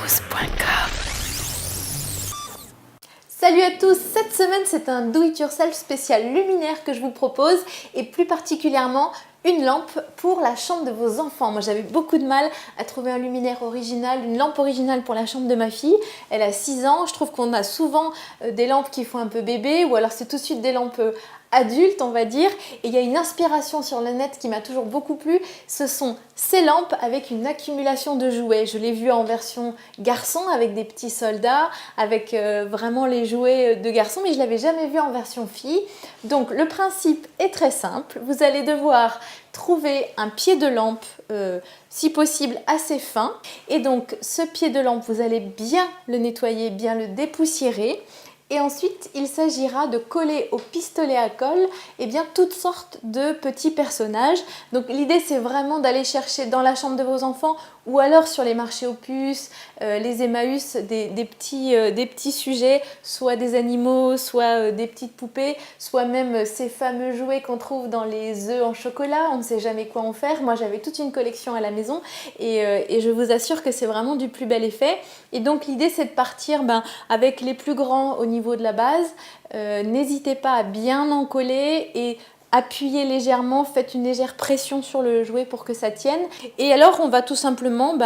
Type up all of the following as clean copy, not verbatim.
Gnous.com. Salut à tous, cette semaine c'est un do it yourself spécial luminaire que je vous propose et plus particulièrement une lampe pour la chambre de vos enfants. Moi j'avais beaucoup de mal à trouver un luminaire original, une lampe originale pour la chambre de ma fille. Elle a 6 ans, je trouve qu'on a souvent des lampes qui font un peu bébé ou alors c'est tout de suite des lampes adultes on va dire. Et il y a une inspiration sur le net qui m'a toujours beaucoup plu, ce sont ces lampes avec une accumulation de jouets. Je l'ai vu en version garçon avec des petits soldats, avec vraiment les jouets de garçon, mais je ne l'avais jamais vu en version fille. Donc le principe est très simple, vous allez devoir trouver un pied de lampe si possible assez fin et donc ce pied de lampe vous allez bien le nettoyer, bien le dépoussiérer. Et ensuite, il s'agira de coller au pistolet à colle toutes sortes de petits personnages. Donc l'idée, c'est vraiment d'aller chercher dans la chambre de vos enfants ou alors sur les marchés aux puces, les Emmaüs, des petits sujets, soit des animaux, soit des petites poupées, soit même ces fameux jouets qu'on trouve dans les œufs en chocolat. On ne sait jamais quoi en faire. Moi, j'avais toute une collection à la maison et je vous assure que c'est vraiment du plus bel effet. Et donc l'idée, c'est de partir avec les plus grands au niveau de la base. N'hésitez pas à bien en coller et appuyez légèrement, faites une légère pression sur le jouet pour que ça tienne. Et alors on va tout simplement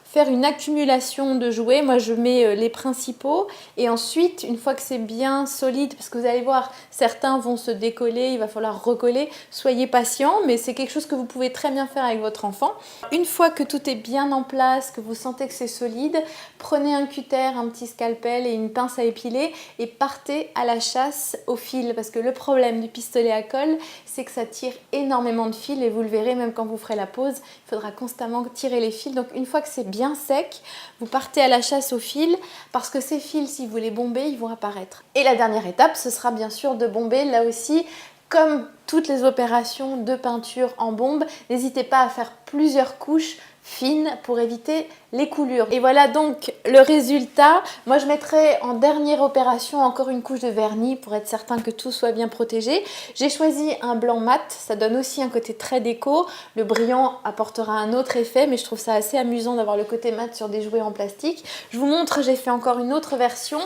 faire une accumulation de jouets. Moi je mets les principaux et ensuite une fois que c'est bien solide, parce que vous allez voir certains vont se décoller, il va falloir recoller, soyez patient, mais c'est quelque chose que vous pouvez très bien faire avec votre enfant. Une fois que tout est bien en place, que vous sentez que c'est solide, prenez un cutter, un petit scalpel et une pince à épiler et partez à la chasse au fil, parce que le problème du pistolet à colle, c'est que ça tire énormément de fils et vous le verrez même quand vous ferez la pause, il faudra constamment tirer les fils. Donc une fois que c'est bien sec, vous partez à la chasse aux fils parce que ces fils, si vous les bombez, ils vont apparaître. Et la dernière étape, ce sera bien sûr de bomber là aussi. Comme toutes les opérations de peinture en bombe, n'hésitez pas à faire plusieurs couches fines pour éviter les coulures. Et voilà donc le résultat. Moi je mettrai en dernière opération encore une couche de vernis pour être certain que tout soit bien protégé. J'ai choisi un blanc mat, ça donne aussi un côté très déco. Le brillant apportera un autre effet, mais je trouve ça assez amusant d'avoir le côté mat sur des jouets en plastique. Je vous montre, j'ai fait encore une autre version.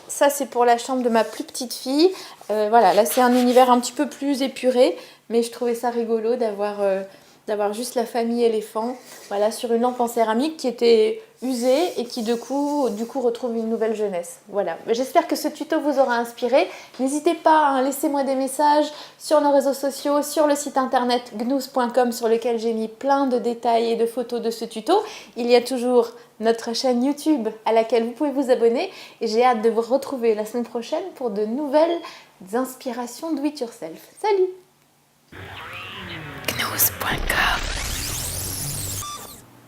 Ça c'est pour la chambre de ma plus petite fille. Voilà, là c'est un univers un petit peu plus épuré, mais je trouvais ça rigolo d'avoir juste la famille éléphant, voilà, sur une lampe en céramique qui était usée et qui du coup retrouve une nouvelle jeunesse. Voilà, j'espère que ce tuto vous aura inspiré. N'hésitez pas, laissez-moi des messages sur nos réseaux sociaux, sur le site internet gnous.com sur lequel j'ai mis plein de détails et de photos de ce tuto. Il y a toujours notre chaîne YouTube à laquelle vous pouvez vous abonner et j'ai hâte de vous retrouver la semaine prochaine pour de nouvelles inspirations do it yourself. Salut! Gnous.com.